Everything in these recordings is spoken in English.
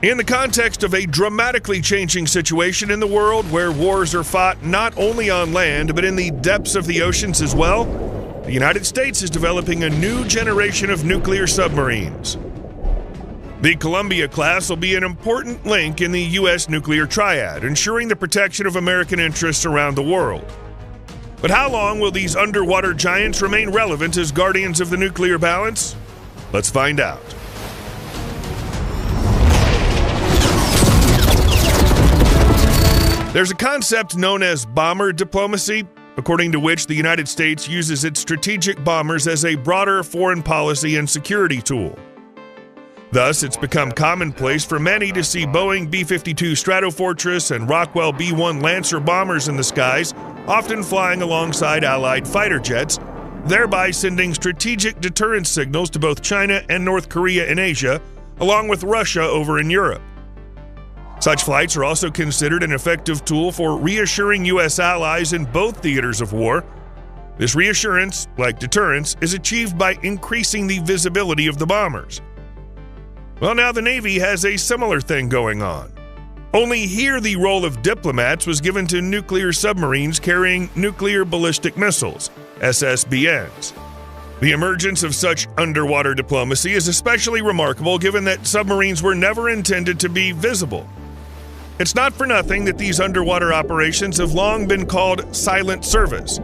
In the context of a dramatically changing situation in the world where wars are fought not only on land but in the depths of the oceans as well, the United States is developing a new generation of nuclear submarines. The Columbia class will be an important link in the U.S. nuclear triad, ensuring the protection of American interests around the world. But how long will these underwater giants remain relevant as guardians of the nuclear balance? Let's find out. There's a concept known as bomber diplomacy, according to which the United States uses its strategic bombers as a broader foreign policy and security tool. Thus, it's become commonplace for many to see Boeing B-52 Stratofortress and Rockwell B-1 Lancer bombers in the skies, often flying alongside Allied fighter jets, thereby sending strategic deterrence signals to both China and North Korea in Asia, along with Russia over in Europe. Such flights are also considered an effective tool for reassuring U.S. allies in both theaters of war. This reassurance, like deterrence, is achieved by increasing the visibility of the bombers. Well, now the Navy has a similar thing going on. Only here the role of diplomats was given to nuclear submarines carrying nuclear ballistic missiles, SSBNs. The emergence of such underwater diplomacy is especially remarkable given that submarines were never intended to be visible. It's not for nothing that these underwater operations have long been called silent service.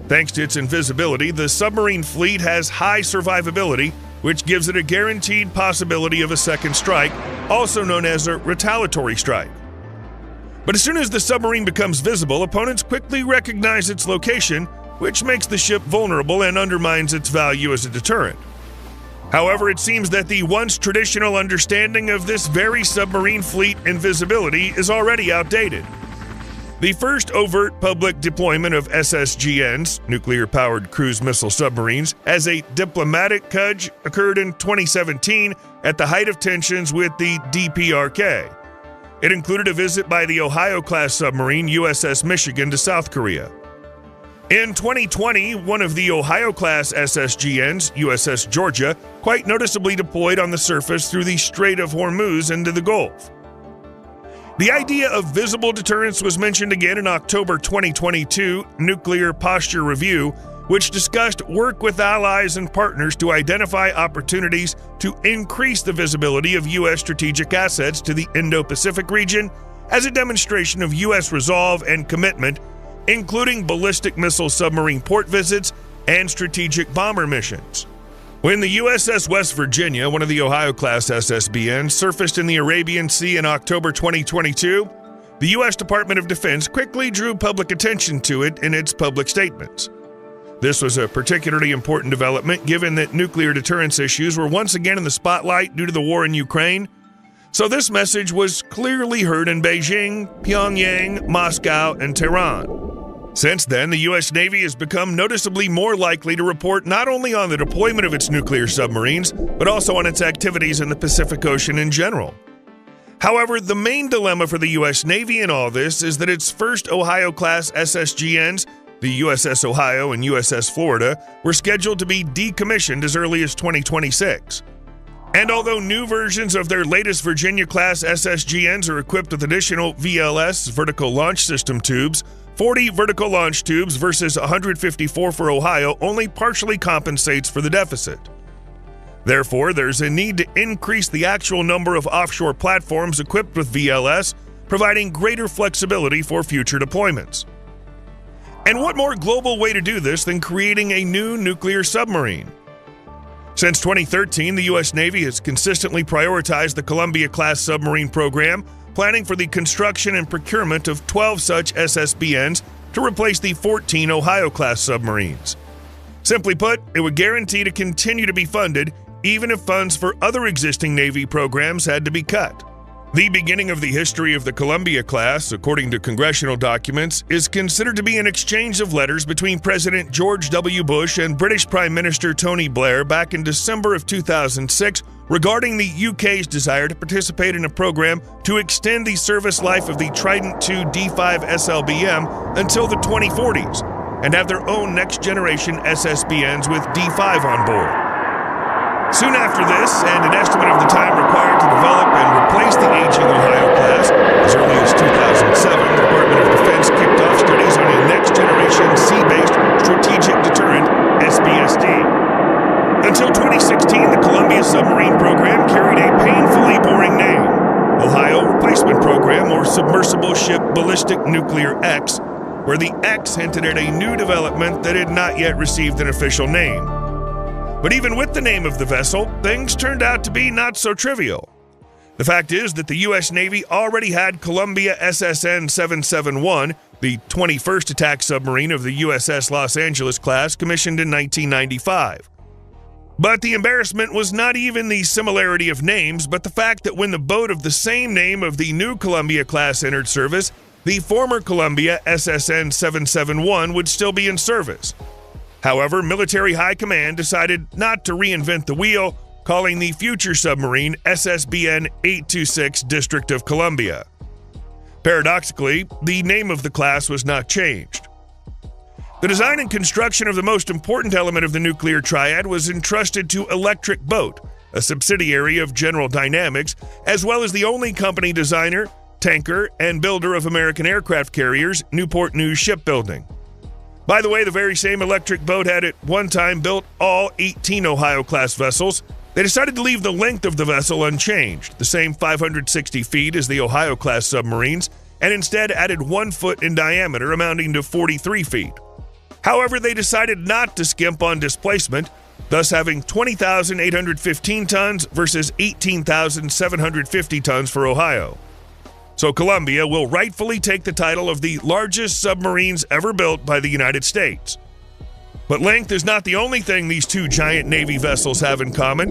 Thanks to its invisibility, the submarine fleet has high survivability, which gives it a guaranteed possibility of a second strike, also known as a retaliatory strike. But as soon as the submarine becomes visible, opponents quickly recognize its location, which makes the ship vulnerable and undermines its value as a deterrent. However, it seems that the once traditional understanding of this very submarine fleet invisibility is already outdated. The first overt public deployment of SSGNs, nuclear-powered cruise missile submarines, as a diplomatic cudge occurred in 2017 at the height of tensions with the DPRK. It included a visit by the Ohio-class submarine USS Michigan to South Korea. In 2020, one of the Ohio-class SSGNs, USS Georgia, quite noticeably deployed on the surface through the Strait of Hormuz into the Gulf. The idea of visible deterrence was mentioned again in October 2022 Nuclear Posture Review, which discussed work with allies and partners to identify opportunities to increase the visibility of U.S. strategic assets to the Indo-Pacific region as a demonstration of U.S. resolve and commitment, including ballistic missile submarine port visits and strategic bomber missions. When the USS West Virginia, one of the Ohio-class SSBNs, surfaced in the Arabian Sea in October 2022, the U.S. Department of Defense quickly drew public attention to it in its public statements. This was a particularly important development given that nuclear deterrence issues were once again in the spotlight due to the war in Ukraine. So this message was clearly heard in Beijing, Pyongyang, Moscow, and Tehran. Since then, the U.S. Navy has become noticeably more likely to report not only on the deployment of its nuclear submarines, but also on its activities in the Pacific Ocean in general. However, the main dilemma for the U.S. Navy in all this is that its first Ohio-class SSGNs, the USS Ohio and USS Florida, were scheduled to be decommissioned as early as 2026. And although new versions of their latest Virginia-class SSGNs are equipped with additional VLS, vertical launch system tubes, 40 vertical launch tubes versus 154 for Ohio only partially compensates for the deficit. Therefore, there's a need to increase the actual number of offshore platforms equipped with VLS, providing greater flexibility for future deployments. And what more global way to do this than creating a new nuclear submarine? Since 2013, the U.S. Navy has consistently prioritized the Columbia-class submarine program, planning for the construction and procurement of 12 such SSBNs to replace the 14 Ohio-class submarines. Simply put, it would guarantee to continue to be funded even if funds for other existing Navy programs had to be cut. The beginning of the history of the Columbia class, according to congressional documents, is considered to be an exchange of letters between President George W. Bush and British Prime Minister Tony Blair back in December of 2006 regarding the UK's desire to participate in a program to extend the service life of the Trident II D5 SLBM until the 2040s and have their own next-generation SSBNs with D5 on board. Soon after this, and an estimate of the time required to develop and replace the aging Ohio class, as early as 2007, the Department of Defense kicked off studies on a next-generation sea-based strategic deterrent, SBSD. Until 2016, the Columbia submarine program carried a painfully boring name, Ohio Replacement Program, or Submersible Ship Ballistic Nuclear X, where the X hinted at a new development that had not yet received an official name. But even with the name of the vessel, things turned out to be not so trivial. The fact is that the U.S. Navy already had Columbia SSN 771, the 21st attack submarine of the USS Los Angeles class, commissioned in 1995. But the embarrassment was not even the similarity of names, but the fact that when the boat of the same name of the new Columbia class entered service, the former Columbia SSN 771 would still be in service. However, military high command decided not to reinvent the wheel, calling the future submarine SSBN 826 District of Columbia. Paradoxically, the name of the class was not changed. The design and construction of the most important element of the nuclear triad was entrusted to Electric Boat, a subsidiary of General Dynamics, as well as the only company designer, tanker, and builder of American aircraft carriers, Newport News Shipbuilding. By the way, the very same Electric Boat had at one time built all 18 Ohio-class vessels. They decided to leave the length of the vessel unchanged, the same 560 feet as the Ohio-class submarines, and instead added 1 foot in diameter, amounting to 43 feet. However, they decided not to skimp on displacement, thus having 20,815 tons versus 18,750 tons for Ohio. So Columbia will rightfully take the title of the largest submarines ever built by the United States. But length is not the only thing these two giant Navy vessels have in common.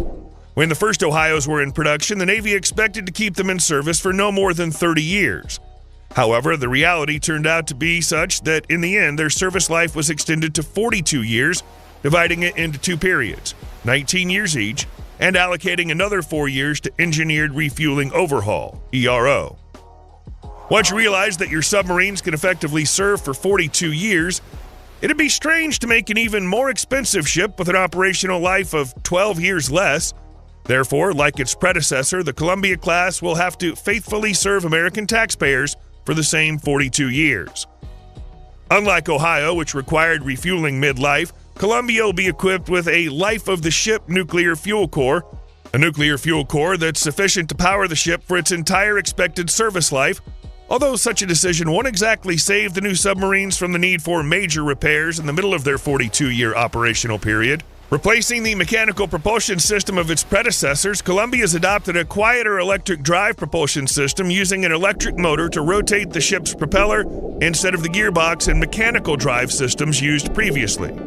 When the first Ohios were in production, the Navy expected to keep them in service for no more than 30 years. However, the reality turned out to be such that in the end, their service life was extended to 42 years, dividing it into two periods, 19 years each, and allocating another 4 years to Engineered Refueling Overhaul, ERO. Once you realize that your submarines can effectively serve for 42 years, it'd be strange to make an even more expensive ship with an operational life of 12 years less. Therefore, like its predecessor, the Columbia class will have to faithfully serve American taxpayers for the same 42 years. Unlike Ohio, which required refueling mid-life, Columbia will be equipped with a life-of-the-ship nuclear fuel core, a nuclear fuel core that's sufficient to power the ship for its entire expected service life, although such a decision won't exactly save the new submarines from the need for major repairs in the middle of their 42-year operational period. Replacing the mechanical propulsion system of its predecessors, Columbia's adopted a quieter electric drive propulsion system using an electric motor to rotate the ship's propeller instead of the gearbox and mechanical drive systems used previously.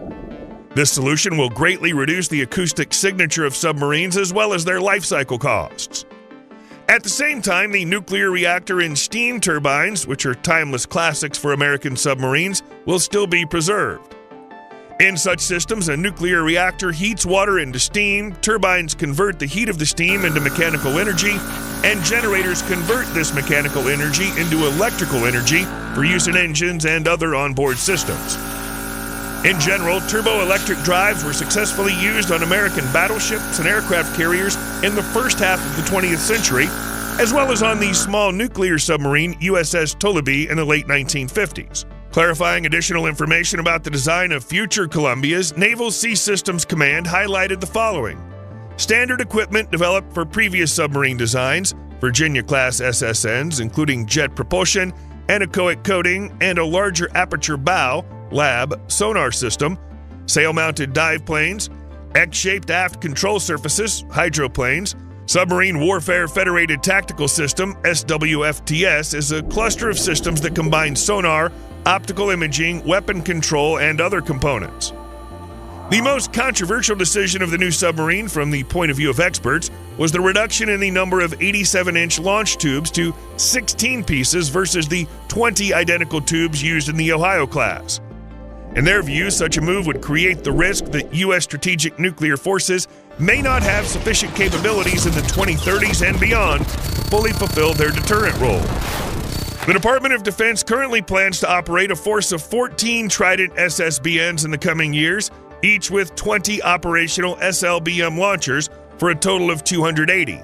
This solution will greatly reduce the acoustic signature of submarines as well as their life cycle costs. At the same time, the nuclear reactor and steam turbines, which are timeless classics for American submarines, will still be preserved. In such systems, a nuclear reactor heats water into steam, turbines convert the heat of the steam into mechanical energy, and generators convert this mechanical energy into electrical energy for use in engines and other onboard systems. In general, turboelectric drives were successfully used on American battleships and aircraft carriers in the first half of the 20th century, as well as on the small nuclear submarine USS Tolleby in the late 1950s. Clarifying additional information about the design of future Columbias, Naval Sea Systems Command highlighted the following: standard equipment developed for previous submarine designs, Virginia-class SSNs, including jet propulsion, anechoic coating, and a larger aperture bow, LAB, sonar system, sail-mounted dive planes, X-shaped aft control surfaces, hydroplanes. Submarine Warfare Federated Tactical System, SWFTS, is a cluster of systems that combine sonar, optical imaging, weapon control, and other components. The most controversial decision of the new submarine from the point of view of experts was the reduction in the number of 87-inch launch tubes to 16 pieces versus the 20 identical tubes used in the Ohio class. In their view, such a move would create the risk that U.S. strategic nuclear forces may not have sufficient capabilities in the 2030s and beyond to fully fulfill their deterrent role. The Department of Defense currently plans to operate a force of 14 Trident SSBNs in the coming years, each with 20 operational SLBM launchers for a total of 280.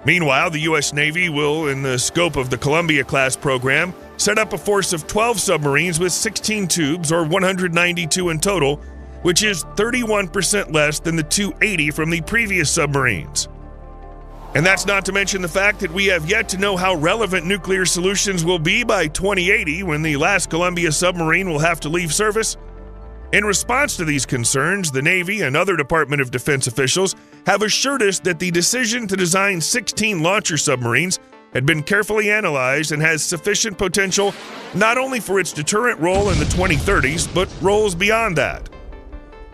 Meanwhile, the U.S. Navy will, in the scope of the Columbia-class program, set up a force of 12 submarines with 16 tubes, or 192 in total, which is 31% less than the 280 from the previous submarines. And that's not to mention the fact that we have yet to know how relevant nuclear solutions will be by 2080, when the last Columbia submarine will have to leave service. In response to these concerns, the Navy and other Department of Defense officials have assured us that the decision to design 16 launcher submarines had been carefully analyzed and has sufficient potential not only for its deterrent role in the 2030s, but roles beyond that.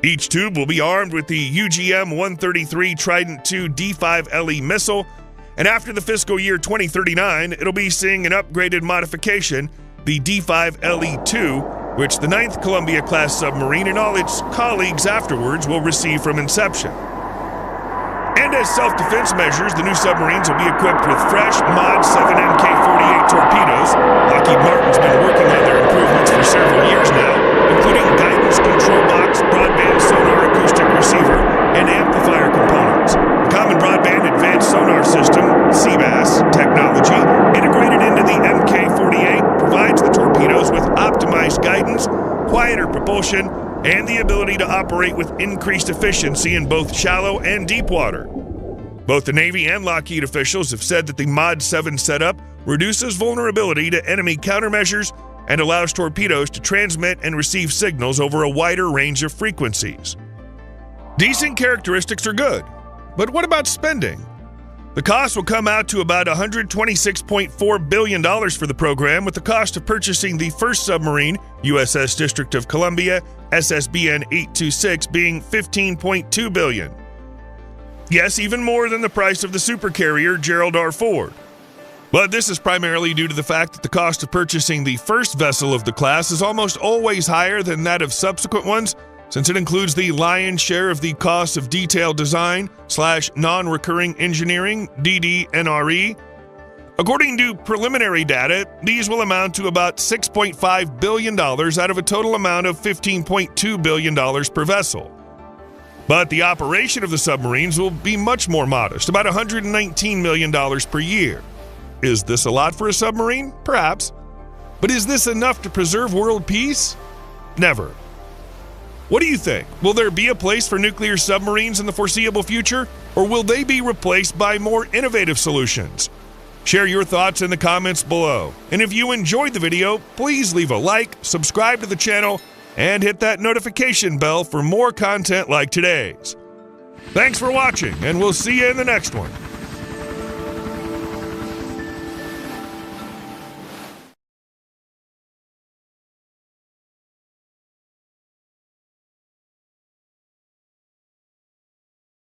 Each tube will be armed with the UGM-133 Trident II D5LE missile, and after the fiscal year 2039, it'll be seeing an upgraded modification, the D5LE-2, which the 9th Columbia-class submarine and all its colleagues afterwards will receive from inception. And as self-defense measures, the new submarines will be equipped with fresh Mod 7 Mk-48 torpedoes. Lockheed Martin's been working on their improvements for several years now, including guidance control box, broadband sonar acoustic receiver, and amplifier components. The Common Broadband Advanced Sonar System, CBAS, technology, integrated into the Mk-48, provides the torpedoes with optimized guidance, quieter propulsion, and the ability to operate with increased efficiency in both shallow and deep water. Both the Navy and Lockheed officials have said that the Mod 7 setup reduces vulnerability to enemy countermeasures and allows torpedoes to transmit and receive signals over a wider range of frequencies. Decent characteristics are good, but what about spending? The cost will come out to about $126.4 billion for the program, with the cost of purchasing the first submarine, USS District of Columbia, SSBN 826, being $15.2 billion. Yes, even more than the price of the supercarrier Gerald R. Ford. But this is primarily due to the fact that the cost of purchasing the first vessel of the class is almost always higher than that of subsequent ones, since it includes the lion's share of the cost of detailed design / non-recurring engineering, DD&RE. According to preliminary data, these will amount to about $6.5 billion out of a total amount of $15.2 billion per vessel. But the operation of the submarines will be much more modest, about $119 million per year. Is this a lot for a submarine? Perhaps. But is this enough to preserve world peace? Never. What do you think? Will there be a place for nuclear submarines in the foreseeable future, or will they be replaced by more innovative solutions? Share your thoughts in the comments below. And if you enjoyed the video, please leave a like, subscribe to the channel, and hit that notification bell for more content like today's. Thanks for watching, and we'll see you in the next one.